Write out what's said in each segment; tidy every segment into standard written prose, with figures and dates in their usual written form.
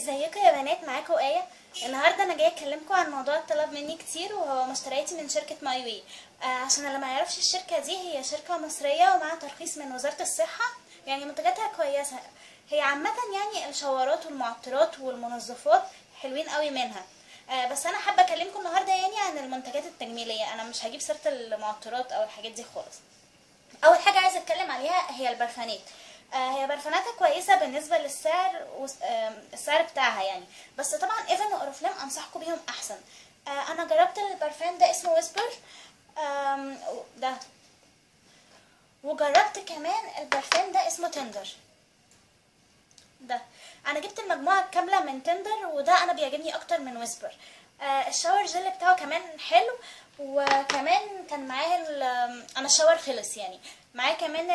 ازيكم يا بنات؟ معاكم آية. النهارده انا جايه اكلمكم عن موضوع طلب مني كتير، وهو مشترياتي من شركه ماي واي. عشان اللي ما يعرفش، الشركه دي هي شركه مصريه ومعاها ترخيص من وزاره الصحه، يعني منتجاتها كويسه. هي عامه يعني الشاورات والمعطرات والمنظفات حلوين قوي منها. بس انا حابه اكلمكم النهارده يعني عن المنتجات التجميليه. انا مش هجيب سيره المعطرات او الحاجات دي خالص. اول حاجه عايزه اتكلم عليها هي البرفانات. هي برفاناتها كويسه بالنسبه للسعر السعر بتاعها يعني. بس طبعا ايفن واورفلام انصحكم بيهم احسن. انا جربت البرفان ده اسمه ويسبر ده، وجربت كمان البرفان ده اسمه تندر ده. انا جبت المجموعه الكامله من تندر، وده انا بيعجبني اكتر من ويسبر. الشاور جل بتاعه كمان حلو، وكمان كان معاه انا الشاور خلص يعني. معاه كمان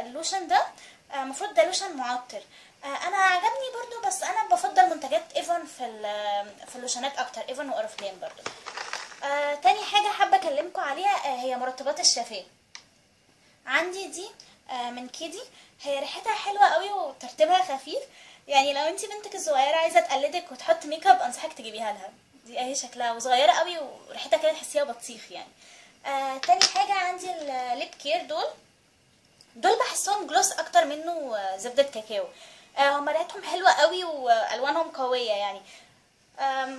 اللوشن ده، المفروض ده لوشن معطر. انا عجبني برضو، بس انا بفضل منتجات ايفون في اللوشنات اكتر، ايفون واورفلام برضو. تاني حاجه حابه اكلمكم عليها هي مرطبات الشفاه. عندي دي من كيدي. هي ريحتها حلوه قوي وترتيبها خفيف، يعني لو انتي بنتك الصغيره عايزه تقلدك وتحط ميك اب انصحك تجيبيها لها. دي اهي شكلها وصغيره قوي وريحتها كده تحسيها بطيخ يعني. تاني حاجه عندي الليب كير دول بحسهم جلوس اكتر منه زبده كاكاو. هما ريحتهم حلوه قوي والوانهم قويه يعني.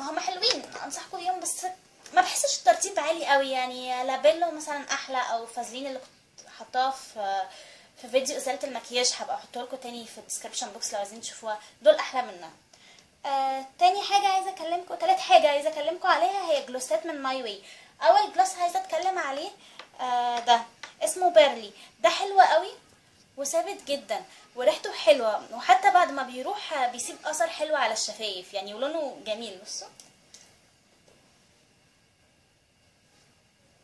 هما حلوين انصحكم بيهم، بس ما بحسش الترتيب عالي قوي يعني. لابيلو مثلا احلى، او فازلين اللي كنت حطاها في فيديو ازاله المكياج، هبقى احطه لكم تاني في الديسكربشن بوكس لو عايزين تشوفوها، دول احلى منها. تالت حاجه عايزه اكلمكم عليها هي جلوسات من ماي واي. اول جلوس عايزه اتكلم عليه ده اسمه بيرلي. ده حلو قوي وثابت جدا وريحته حلوه، وحتى بعد ما بيروح بيسيب اثر حلو على الشفايف يعني، ولونه جميل.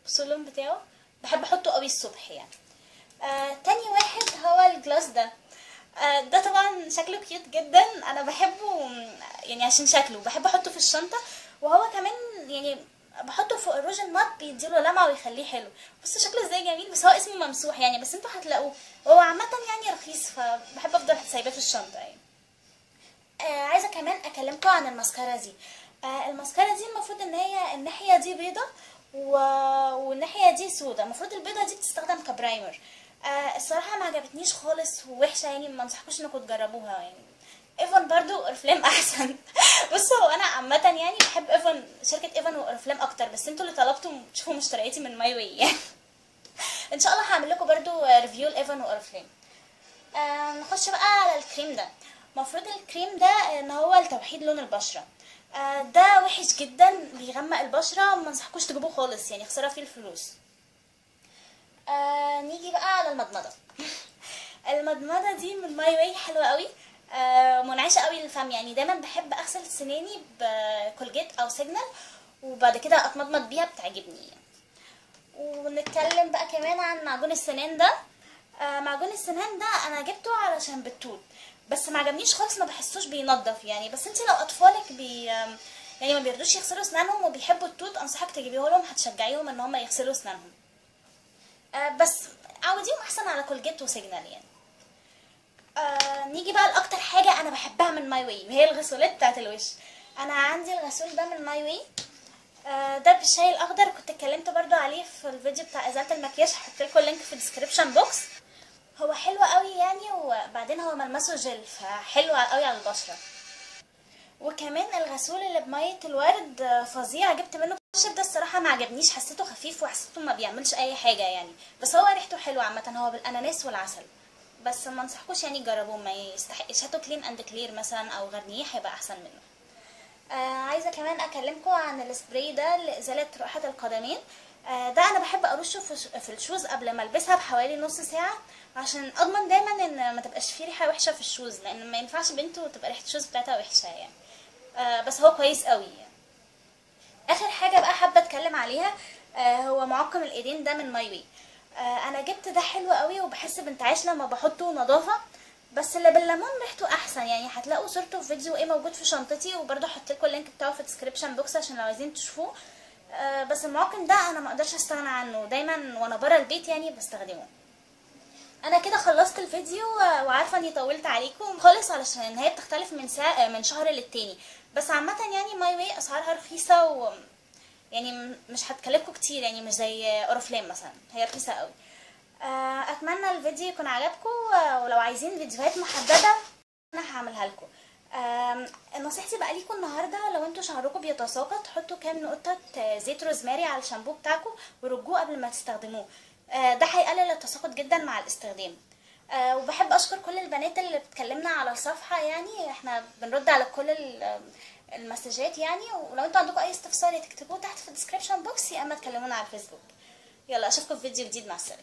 بصوا اللون بتاعه، بحب احطه قوي الصبح يعني. تاني واحد هو الجلاس ده. ده طبعا شكله كيوت جدا، انا بحبه يعني عشان شكله بحب احطه في الشنطه، وهو كمان يعني بحطه فوق الروج المات بيديله لمعه ويخليه حلو. بصوا شكله ازاي جميل، بس هو اسمه ممسوح يعني، بس انتوا هتلاقوه. هو عامه يعني رخيص، فبحب افضل سايباه في الشنطه يعني. عايزه كمان اكلمكم عن الماسكارا دي. الماسكارا دي المفروض ان هي الناحيه دي بيضه والناحيه دي سودا. المفروض البيضه دي بتستخدم كبرايمر. الصراحه ما عجبتنيش خالص ووحشه يعني، ما انصحكوش انكم تجربوها يعني. ايفون برضو اورفلام احسن. بصوا هو انا عامه يعني بحب ايفون، شركه ايفون واورفلام اكتر، بس انتوا اللي طلبتوا تشوفوا مشترياتي من ماي واي يعني. ان شاء الله هعمل لكم برضو ريفيو لايفون واورفلام. نخش بقى على الكريم ده. المفروض الكريم ده ان هو لتوحيد لون البشره. ده وحش جدا، بيغمق البشره، ما انصحكوش تجيبوه خالص يعني، خساره فيه الفلوس. نيجي بقى على المضمضه. المضمضه دي من ماي واي حلوه قوي، منعشه قوي للفم يعني. دايما بحب اغسل سناني بكولجيت او سيجنال، وبعد كده اتمضمض بيها، بتعجبني يعني. ونتكلم بقى كمان عن معجون السنان ده. معجون السنان ده انا جبته علشان بالتوت، بس ما عجبنيش خالص، ما بحسوش بينضف يعني. بس انتي لو اطفالك يعني ما بيرضوش يغسلوا اسنانهم وبيحبوا التوت، انصحك تجيبيه لهم، هتشجعيهم ان هم يغسلوا اسنانهم. بس عوديهم احسن على كولجيت وسيجنال يعني. نيجي بقى لاكتر حاجه انا بحبها من ماي واي، وهي الغسولات بتاعت الوش. انا عندي الغسول ده من ماي واي. ده بالشاي الاخضر، كنت اتكلمت برضو عليه في الفيديو بتاع ازاله المكياج، هحط لكم اللينك في الديسكربشن بوكس. هو حلو قوي يعني، وبعدين هو ملمسه جل، فحلو قوي على البشره. وكمان الغسول اللي بميه الورد فظيع، جبت منه الشيب ده. الصراحه ما عجبنيش، حسيته خفيف وحسيته ما بيعملش اي حاجه يعني، بس هو ريحته حلوه عامه، هو بالاناناس والعسل. بس ما انصحكوش يعني تجربوه، ما يستحقش. هاتوا كلين اند كلير مثلا او غرنيه، هيبقى احسن منه. عايزه كمان اكلمكم عن السبراي ده لازاله رائحه القدمين. ده انا بحب ارشه في الشوز قبل ما البسها بحوالي نص ساعه، عشان اضمن دايما ان ما تبقاش فيه ريحه وحشه في الشوز، لان ما ينفعش بنته تبقى ريحه الشوز بتاعتها وحشه يعني. بس هو كويس قوي يعني. اخر حاجه بقى حابه اتكلم عليها هو معقم الايدين ده من ماي واي. انا جبت ده حلو قوي، وبحس بانتعاش لما بحطه نظافه. بس اللي بالليمون ريحته احسن يعني، هتلاقوا صورته في فيديو ايه موجود في شنطتي، وبرده هحط لكم اللينك بتاعه في الديسكربشن بوكس عشان لو عايزين تشوفوه. بس المعقم ده انا ما اقدرش استغنى عنه، دايما وانا بره البيت يعني بستخدمه. انا كده خلصت الفيديو وعارفه اني طولت عليكم خالص علشان هي بتختلف من شهر للتاني. بس عامه يعني ماي واي اسعارها رخيصه يعني مش هتكلفكم كتير، يعني مش زي اورفلام مثلا، هي رخيصه قوي. اتمنى الفيديو يكون عجبكم، ولو عايزين فيديوهات محدده انا هعملها لكم. نصيحتي بقى ليكم النهارده، لو انتوا شعركم بيتساقط حطوا كام نقطه زيت روزماري على الشامبو بتاعكم ورجوه قبل ما تستخدموه. ده هيقلل التساقط جدا مع الاستخدام. وبحب اشكر كل البنات اللي بتكلمنا على الصفحه، يعني احنا بنرد على كل المسجات يعني. ولو انتوا عندكم اي استفسار تكتبوه تحت في الديسكريبشن بوكس، يا اما تكلمونا على الفيسبوك. يلا اشوفكم في فيديو جديد، مع السلامه.